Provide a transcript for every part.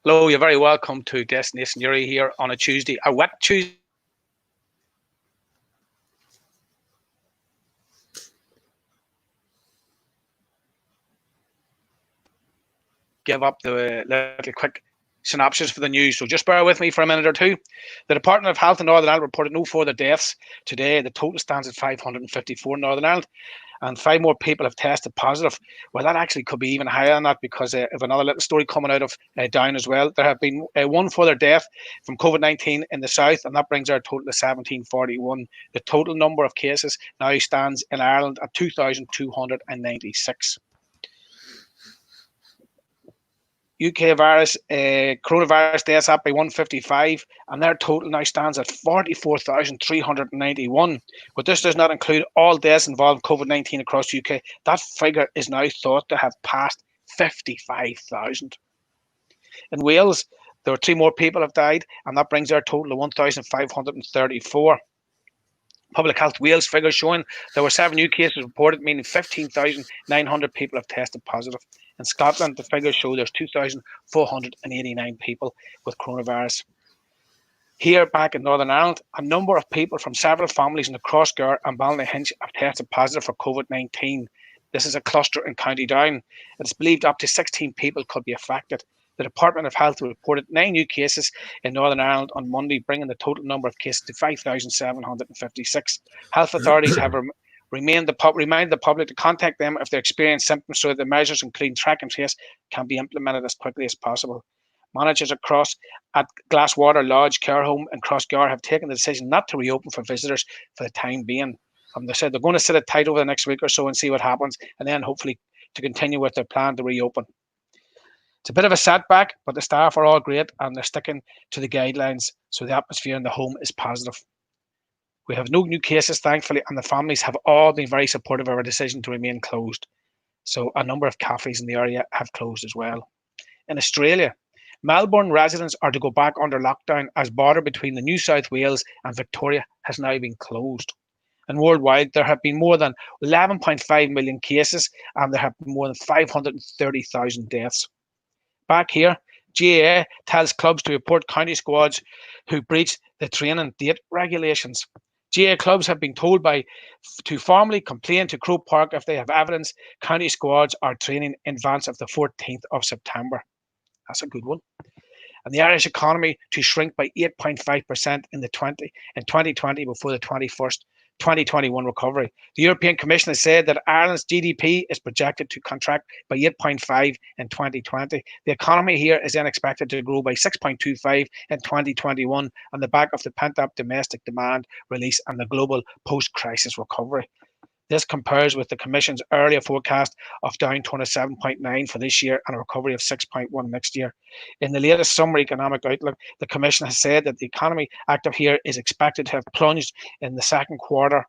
Hello, you're very welcome to Destination Newry here on a Tuesday, a wet Tuesday. Give up the little quick synopsis for the news. So just bear with me for a minute or two. The Department of Health in Northern Ireland reported no further deaths today. The total stands at 554 in Northern Ireland, and 5 more people have tested positive. Well, that actually could be even higher than that because of another little story coming out of Down as well. There have been one further death from COVID-19 in the south, and that brings our total to 1741. The total number of cases now stands in Ireland at 2,296. UK coronavirus deaths up by 155, and their total now stands at 44,391. But this does not include all deaths involving COVID-19 across the UK. That figure is now thought to have passed 55,000. In Wales, there were 3 more people have died, and that brings our total to 1,534. Public Health Wales figures showing there were 7 new cases reported, meaning 15,900 people have tested positive. In Scotland, the figures show there's 2,489 people with coronavirus. Here, back in Northern Ireland, a number of people from several families in the Crossgar and Ballynahinch have tested positive for COVID-19. This is a cluster in County Down. It's believed up to 16 people could be affected. The Department of Health reported 9 new cases in Northern Ireland on Monday, bringing the total number of cases to 5,756. Health authorities have reminded the public to contact them if they experience symptoms so that the measures, including track and trace, can be implemented as quickly as possible. Managers across at Glasswater Lodge Care Home in Crossgar have taken the decision not to reopen for visitors for the time being. They said they're going to sit it tight over the next week or so and see what happens, and then hopefully to continue with their plan to reopen. It's a bit of a setback, but the staff are all great and they're sticking to the guidelines, so the atmosphere in the home is positive. We have no new cases, thankfully, and the families have all been very supportive of our decision to remain closed. So a number of cafes in the area have closed as well. In Australia, Melbourne residents are to go back under lockdown as border between the New South Wales and Victoria has now been closed. And worldwide, there have been more than 11.5 million cases and there have been more than 530,000 deaths. Back here, GAA tells clubs to report county squads who breach the training date regulations. GAA clubs have been told to formally complain to Croke Park if they have evidence county squads are training in advance of the 14th of September. That's a good one. And the Irish economy to shrink by 8.5% in 2020 before the 2021 recovery. The European Commission has said that Ireland's GDP is projected to contract by 8.5 in 2020. The economy here is then expected to grow by 6.25 in 2021 on the back of the pent-up domestic demand release and the global post-crisis recovery. This compares with the Commission's earlier forecast of downturn of 7.9 for this year and a recovery of 6.1 next year. In the latest summer economic outlook, the Commission has said that the economy active here is expected to have plunged in the second quarter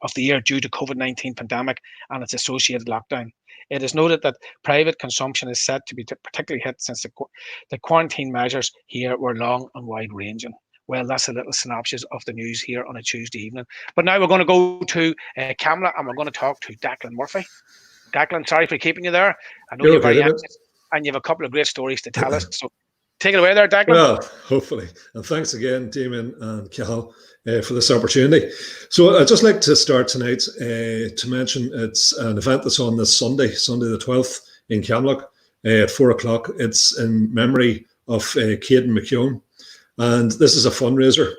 of the year due to COVID-19 pandemic and its associated lockdown. It is noted that private consumption is set to be particularly hit since the quarantine measures here were long and wide-ranging. Well, that's a little synopsis of the news here on a Tuesday evening. But now we're going to go to Camlough and we're going to talk to Declan Murphy. Declan, sorry for keeping you there. I know you're very active and you have a couple of great stories to tell us. So take it away there, Declan. Well, hopefully. And thanks again, Damien and Cal, for this opportunity. So I'd just like to start tonight to mention it's an event that's on this Sunday the 12th in Camlough at 4 o'clock. It's in memory of Caden McKeown. And this is a fundraiser.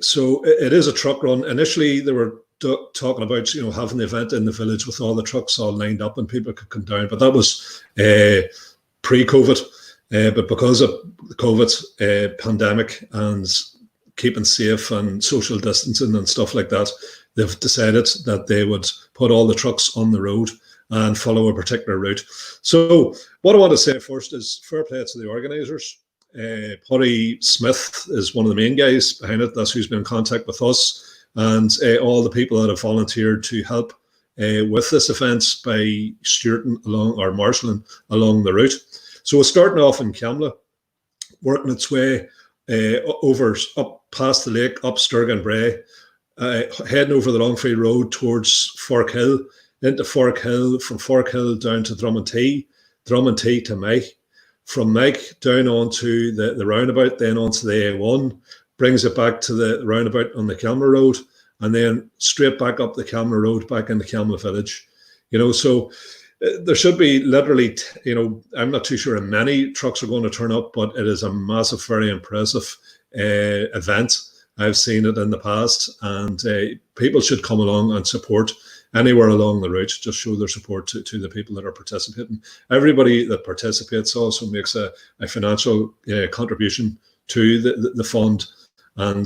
So it is a truck run. Initially, they were talking about, having the event in the village with all the trucks all lined up and people could come down. But that was pre-COVID. But because of the COVID pandemic and keeping safe and social distancing and stuff like that, they've decided that they would put all the trucks on the road and follow a particular route. So what I want to say first is fair play to the organisers. Paddy Smith is one of the main guys behind it. That's who's been in contact with us, and all the people that have volunteered to help with this event by stewarding along or marshalling along the route. So we're starting off in Camlough, working its way up past the lake, up Sturgeon Bray, heading over the Longfield Road towards Fork Hill, into Fork Hill, from Fork Hill down to Drummondtee to May. from Mike down onto the roundabout, then onto the A1, brings it back to the roundabout on the Camlough Road, and then straight back up the Camlough Road, back into Camlough Village. So there should be literally, I'm not too sure how many trucks are going to turn up, but it is a massive, very impressive event. I've seen it in the past, and people should come along and support anywhere along the route. Just show their support to the people that are participating. Everybody that participates also makes a financial contribution to the fund, and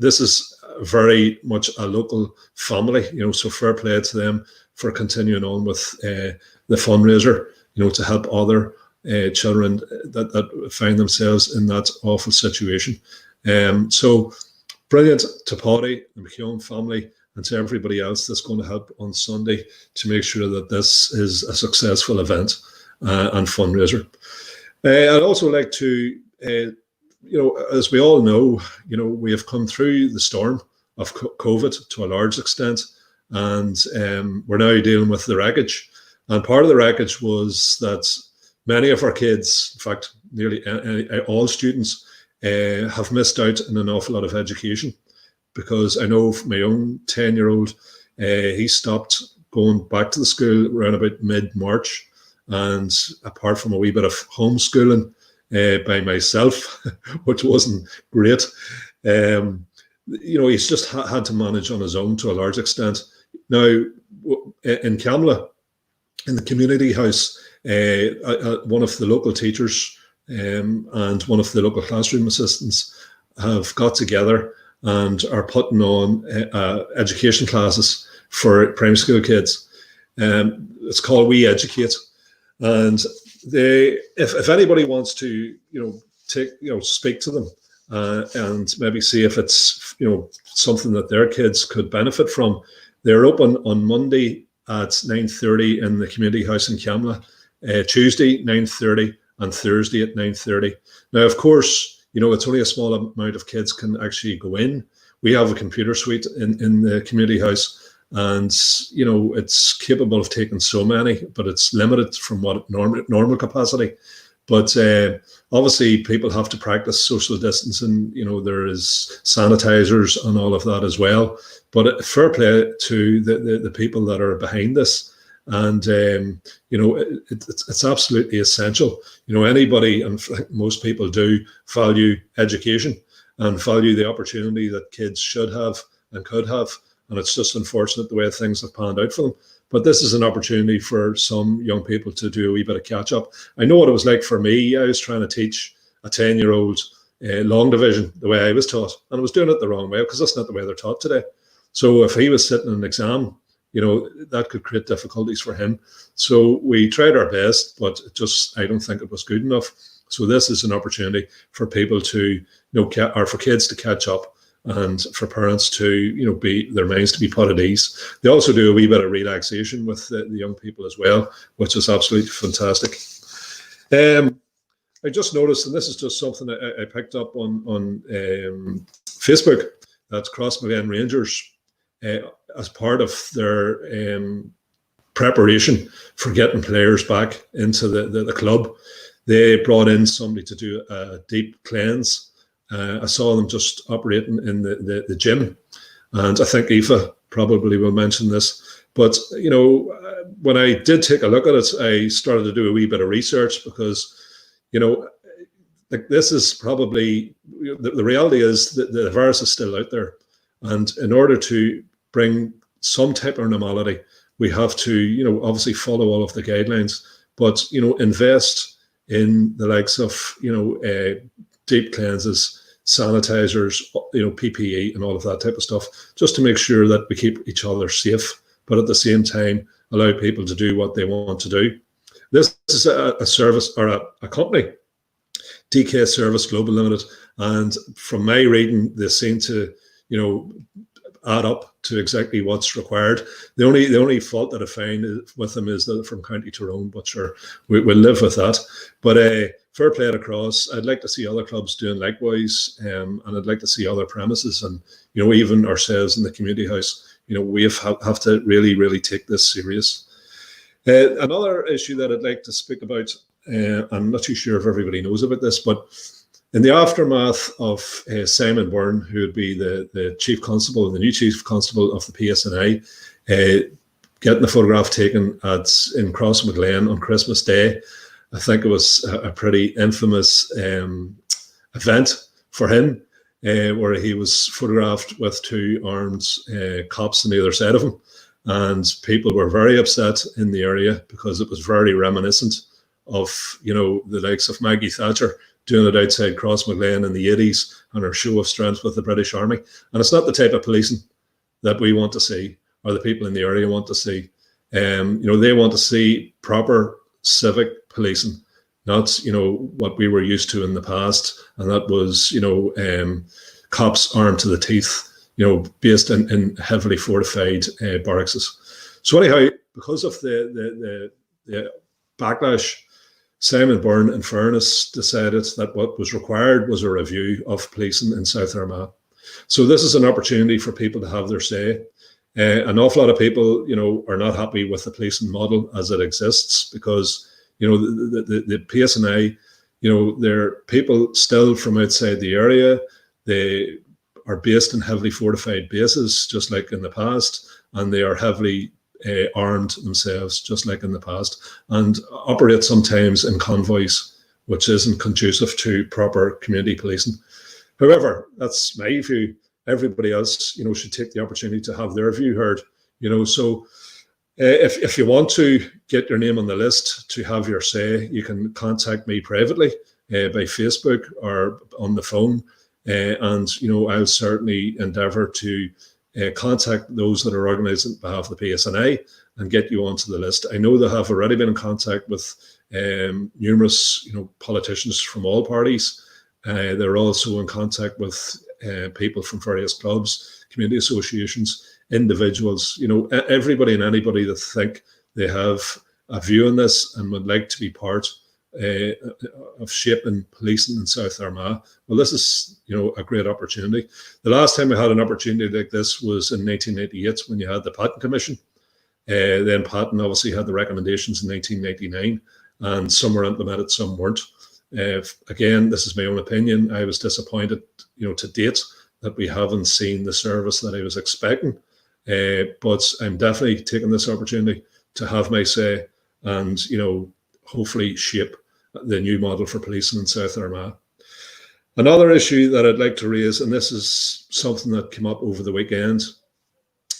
this is very much a local family. So fair play to them for continuing on with the fundraiser. To help other children that find themselves in that awful situation. So brilliant to Paddy, the McKeown family, and to everybody else that's going to help on Sunday to make sure that this is a successful event and fundraiser. I'd also like to, as we all know, we have come through the storm of COVID to a large extent, and we're now dealing with the wreckage. And part of the wreckage was that many of our kids, in fact, nearly all students, have missed out on an awful lot of education. Because I know my own 10-year-old, he stopped going back to the school around about mid-March. And apart from a wee bit of homeschooling by myself, which wasn't great, he's just had to manage on his own to a large extent. Now, in Camlough, in the community house, one of the local teachers and one of the local classroom assistants have got together and are putting on education classes for primary school kids. It's called We Educate, and if anybody wants to, speak to them and maybe see if it's something that their kids could benefit from, they're open on Monday at 9:30 in the community house in Camlough, Tuesday 9:30, and Thursday at 9:30. Now, of course, it's only a small amount of kids can actually go in. We have a computer suite in the community house, and it's capable of taking so many, but it's limited from what normal capacity. But obviously, people have to practice social distancing. There is sanitizers and all of that as well. But fair play to the people that are behind this. And, it's absolutely essential. Anybody, and most people do, value education and value the opportunity that kids should have and could have. And it's just unfortunate the way things have panned out for them. But this is an opportunity for some young people to do a wee bit of catch up. I know what it was like for me. I was trying to teach a 10-year-old long division the way I was taught. And I was doing it the wrong way, because that's not the way they're taught today. So if he was sitting in an exam, that could create difficulties for him. So we tried our best, but I don't think it was good enough. So this is an opportunity for people to, or for kids to catch up, and for parents to, be their minds to be put at ease. They also do a wee bit of relaxation with the young people as well, which is absolutely fantastic. I just noticed, and this is just something I picked up on Facebook, that Crossmaglen Rangers, as part of their preparation for getting players back into the club, they brought in somebody to do a deep cleanse. I saw them just operating in the gym, and I think Aoife probably will mention this. But when I did take a look at it, I started to do a wee bit of research, because this is probably the reality is that the virus is still out there, and in order to bring some type of normality, we have to, obviously follow all of the guidelines, but, invest in the likes of, deep cleanses, sanitizers, PPE and all of that type of stuff, just to make sure that we keep each other safe, but at the same time, allow people to do what they want to do. This is a service, or a company, DK Service Global Limited, and from my reading, they seem to, add up to exactly what's required. The only fault that I find with them is that they're from County Tyrone, but sure, we'll live with that. But fair play across. I'd like to see other clubs doing likewise, and I'd like to see other premises, and even ourselves in the community house. We have to really, really take this serious. Another issue that I'd like to speak about I'm not too sure if everybody knows about this, but in the aftermath of Simon Byrne, who would be the chief constable, the new chief constable of the PSNI, getting the photograph taken in Crossmaglen on Christmas Day, I think it was a pretty infamous event for him, where he was photographed with two armed cops on the other side of him. And people were very upset in the area because it was very reminiscent of, the likes of Maggie Thatcher doing it outside Crossmaglen in the 80s and her show of strength with the British Army. And it's not the type of policing that we want to see, or the people in the area want to see. They want to see proper civic policing, not, what we were used to in the past. And that was, cops armed to the teeth, based in heavily fortified barracks. So anyhow, because of the backlash, Simon Byrne, in fairness, decided that what was required was a review of policing in South Armagh. So this is an opportunity for people to have their say. An awful lot of people, are not happy with the policing model as it exists because, the PSNI, they're people still from outside the area. They are based in heavily fortified bases, just like in the past, and they are heavily armed themselves, just like in the past, and operate sometimes in convoys, which isn't conducive to proper community policing. However, that's my view. Everybody else, should take the opportunity to have their view heard. So if you want to get your name on the list to have your say, you can contact me privately by Facebook or on the phone, and I'll certainly endeavour to contact those that are organised on behalf of the PSNI and get you onto the list. I know they have already been in contact with numerous, politicians from all parties. They're also in contact with people from various clubs, community associations, individuals, everybody and anybody that think they have a view on this and would like to be part of shaping policing in South Armagh. Well, this is, a great opportunity. The last time we had an opportunity like this was in 1998 when you had the Patton Commission. Then Patton obviously had the recommendations in 1999, and some were implemented, some weren't. Again, this is my own opinion. I was disappointed, to date, that we haven't seen the service that I was expecting. But I'm definitely taking this opportunity to have my say and, hopefully shape the new model for policing in South Armagh. Another issue that I'd like to raise, and this is something that came up over the weekend,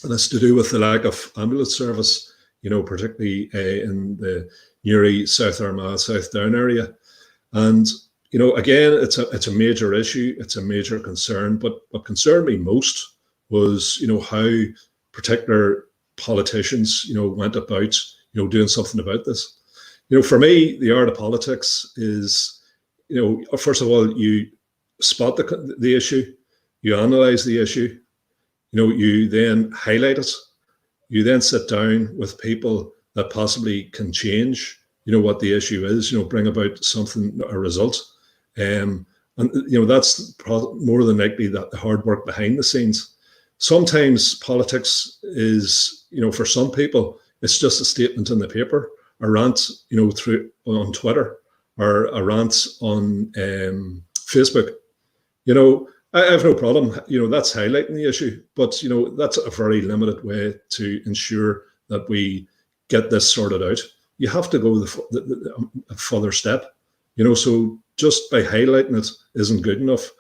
and it's to do with the lack of ambulance service, particularly in the Newry, South Armagh, South Down area. And, again, it's a major issue. It's a major concern. But what concerned me most was, how particular politicians, went about, doing something about this. For me, the art of politics is, first of all, you spot the issue, you analyze the issue, you then highlight it, you then sit down with people that possibly can change, what the issue is, bring about something, a result. And, that's more than likely that the hard work behind the scenes. Sometimes politics is, for some people, it's just a statement in the paper, a rant, through on Twitter, or a rant on Facebook. I have no problem, that's highlighting the issue, but, that's a very limited way to ensure that we get this sorted out. You have to go a further step, so just by highlighting it isn't good enough.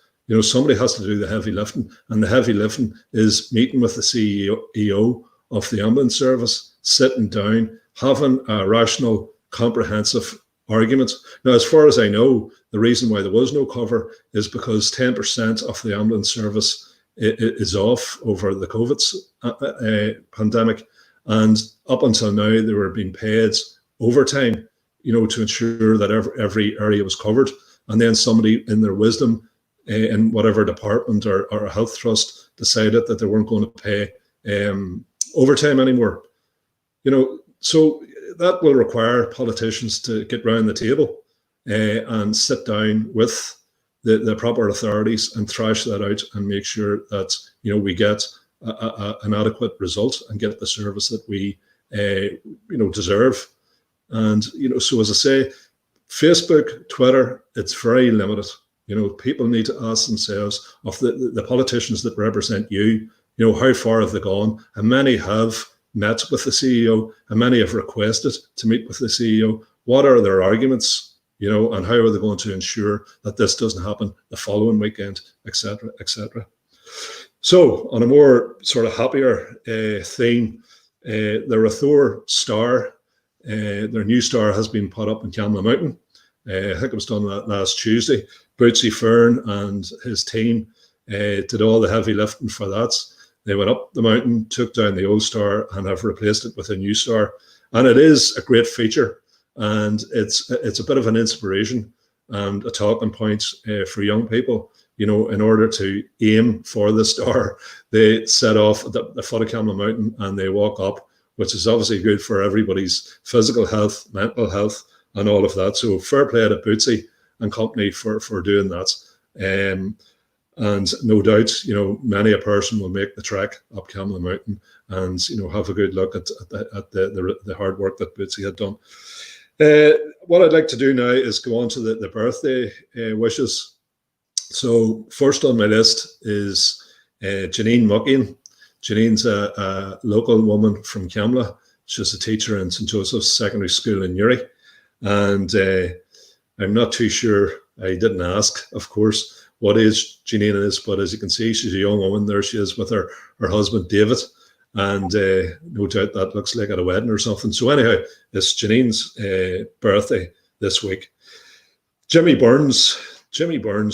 Somebody has to do the heavy lifting, and the heavy lifting is meeting with the CEO of the ambulance service, sitting down, having a rational, comprehensive argument. Now, as far as I know, the reason why there was no cover is because 10% of the ambulance service is off over the COVID pandemic. And up until now, they were being paid overtime, to ensure that every area was covered. And then somebody in their wisdom, in whatever department or a health trust, decided that they weren't going to pay overtime anymore. So that will require politicians to get round the table and sit down with the proper authorities and thrash that out and make sure that we get an adequate result and get the service that we deserve. And so as I say, Facebook, Twitter, it's very limited. People need to ask themselves of the politicians that represent you, how far have they gone? And many have met with the CEO, and many have requested to meet with the CEO. What are their arguments, and how are they going to ensure that this doesn't happen the following weekend, etc., etc. So, on a more sort of happier theme, the Rathore Star, their new star has been put up in Camlough Mountain. I think it was done last Tuesday. Bootsy Fern and his team did all the heavy lifting for that. They went up the mountain, took down the old star, and have replaced it with a new star. And it is a great feature, and it's a bit of an inspiration and a talking point for young people. In order to aim for the star, they set off at the foot of Camlough Mountain and they walk up, which is obviously good for everybody's physical health, mental health, and all of that. So fair play to Bootsy and company for doing that. And no doubt, many a person will make the trek up Camlough Mountain and, have a good look at the hard work that Bootsy had done. What I'd like to do now is go on to the birthday wishes. So first on my list is Janine Muckian. Janine's a local woman from Camlough. She's a teacher in St. Joseph's Secondary School in Newry. And I'm not too sure, I didn't ask, of course, what age Janine is, but as you can see, she's a young woman. There she is with her husband, David. And no doubt that looks like at a wedding or something. So anyhow, it's Janine's birthday this week. Jimmy Burns,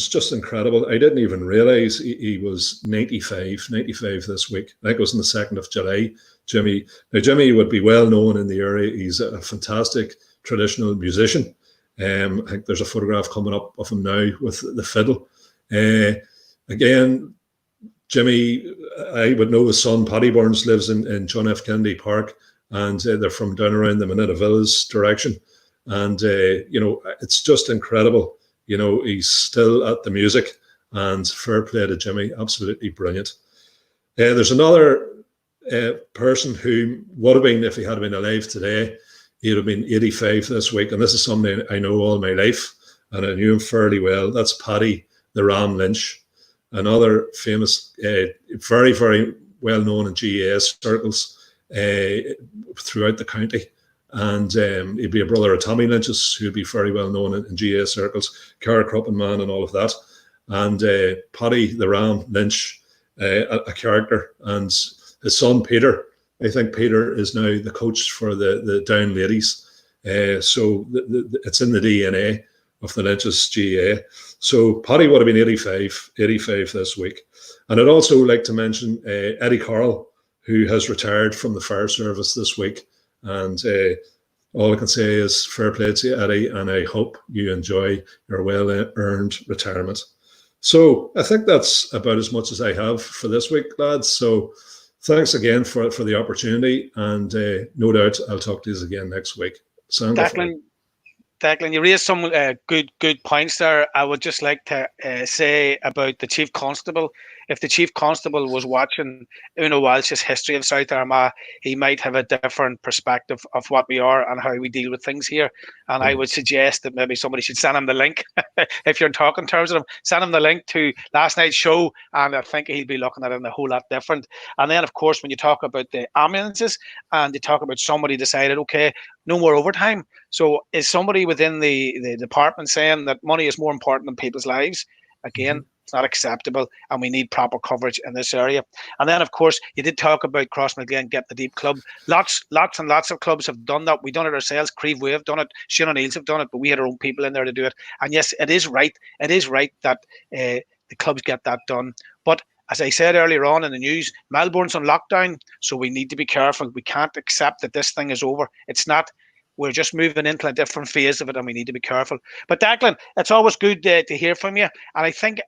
just incredible. I didn't even realise he was 95 this week. I think it was on the 2nd of July. Jimmy would be well known in the area. He's a fantastic traditional musician. I think there's a photograph coming up of him now with the fiddle. Again, Jimmy, I would know his son, Paddy Burns, lives in John F. Kennedy Park, and they're from down around the Minetta Villas direction. And, it's just incredible. He's still at the music, and fair play to Jimmy, absolutely brilliant. There's another person who would have been, if he had been alive today, he would have been 85 this week. And this is somebody I know all my life, and I knew him fairly well. That's Paddy the Ram Lynch, another famous, very, very well known in GAS circles throughout the county. And he'd be a brother of Tommy Lynch's, who'd be very well known in GAS circles, Cara Cruppen man and all of that. And Paddy the Ram Lynch, a character, and his son Peter. I think Peter is now the coach for the Down Ladies. So it's in the DNA of the Lynch's GA. So Paddy would have been 85 this week. And I'd also like to mention Eddie Carroll, who has retired from the fire service this week. And all I can say is fair play to you, Eddie, and I hope you enjoy your well-earned retirement. So I think that's about as much as I have for this week, lads. So thanks again for the opportunity, and no doubt I'll talk to you again next week. Declan, you raised some good points there. I would just like to say about the Chief Constable. If the Chief Constable was watching Una Walsh's History of South Armagh, he might have a different perspective of what we are and how we deal with things here. And I would suggest that maybe somebody should send him the link. If you're in talking terms with him, send him the link to last night's show, and I think he'll be looking at it in a whole lot different. And then, of course, when you talk about the ambulances and you talk about somebody decided, okay, no more overtime. So is somebody within the department saying that money is more important than people's lives? Again, it's not acceptable, and we need proper coverage in this area. And then, of course, you did talk about Crossmaglen Get the Deep Club. Lots and lots of clubs have done that. We've done it ourselves. Creve Way have done it. Shane O'Neill's have done it, but we had our own people in there to do it. And yes, it is right. It is right that the clubs get that done. But as I said earlier on in the news, Melbourne's on lockdown, so we need to be careful. We can't accept that this thing is over. It's not. We're just moving into a different phase of it, and we need to be careful. But Declan, it's always good to hear from you. And I think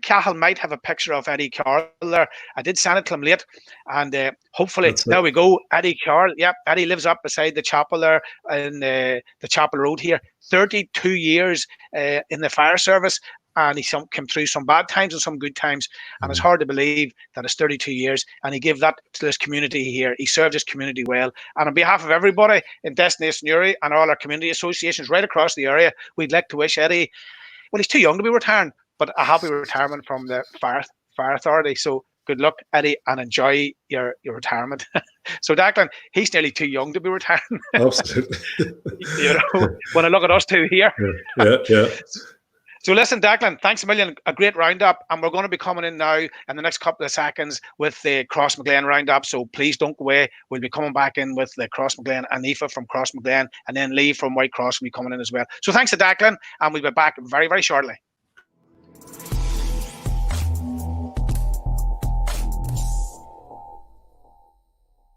Cahill might have a picture of Eddie Carroll there. I did send it to him late, and hopefully there we go. Eddie Carroll, yeah, Eddie lives up beside the chapel there in the Chapel Road here. 32 years in the fire service. and he came through some bad times and some good times. And it's Mm. hard to believe that it's 32 years and he gave that to this community here. He served his community well. And on behalf of everybody in Destination Newry and all our community associations right across the area, we'd like to wish Eddie, well, he's too young to be retiring, but a happy retirement from the Fire Authority. So good luck, Eddie, and enjoy your retirement. So Declan, he's nearly too young to be retiring. Absolutely. When I look at us two here. Yeah. So listen, Declan, thanks a million. A great roundup, and we're going to be coming in now in the next couple of seconds with the Crossmaglen roundup. So please don't go away. We'll be coming back in with the Crossmaglen and Aoife from Crossmaglen, and then Lee from White Cross will be coming in as well. So thanks to Declan, and we'll be back very, very shortly.